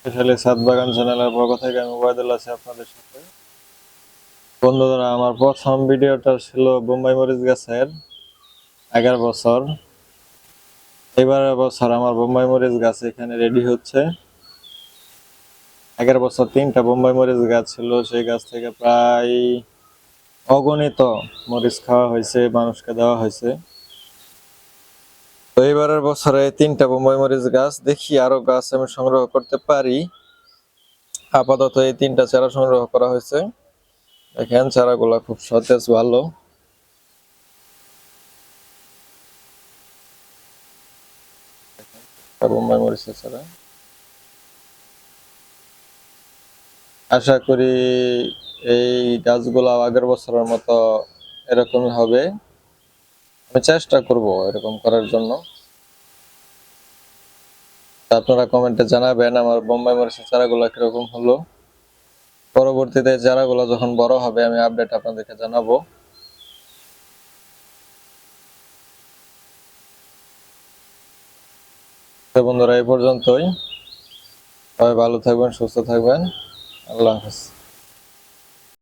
Specially ছাদ বাগান চ্যানেলের পক্ষ থেকে আমি ওবায়দুল আছি আপনাদের সাথে। বন্ধুরা, আমার প্রথম ভিডিওটা ছিল বোম্বাই মরিচ গাছের আগের বছর। এবারের বছর আমার বোম্বাই মরিচ গাছ এখানে রেডি হচ্ছে। আগের বছর 3টা বোম্বাই মরিচ গাছ ছিল, সেই গাছ থেকে প্রায় অগণিত মরিচ খাওয়া হয়েছে, মানুষকে দেওয়া হয়েছে। তো এবারের বছরে 3টা বোম্বাই মরিচ গাছ, দেখি আরো গাছ আমি সংগ্রহ করতে পারি। আপাতত এই 3টা চারা সংগ্রহ করা হয়েছে। দেখেন চারাগুলা খুব সতেজ, ভালো। বোম্বাই মরিচের চারা, আশা করি এই গাছগুলা আগের বছরের মতো এরকমই হবে। আমি চেষ্টা করব এরকম করার জন্য। আপনারা কমেন্টে জানাবেন আমার বোম্বাই মরিচের চারাগুলা কিরকম হলো। পরবর্তীতে চারাগুলা যখন বড় হবে আমি আপডেট আপনাদেরকে জানাবো। তো বন্ধুরা, এই পর্যন্তই। সবাই ভালো থাকবেন, সুস্থ থাকবেন। আল্লাহ হাফেজ।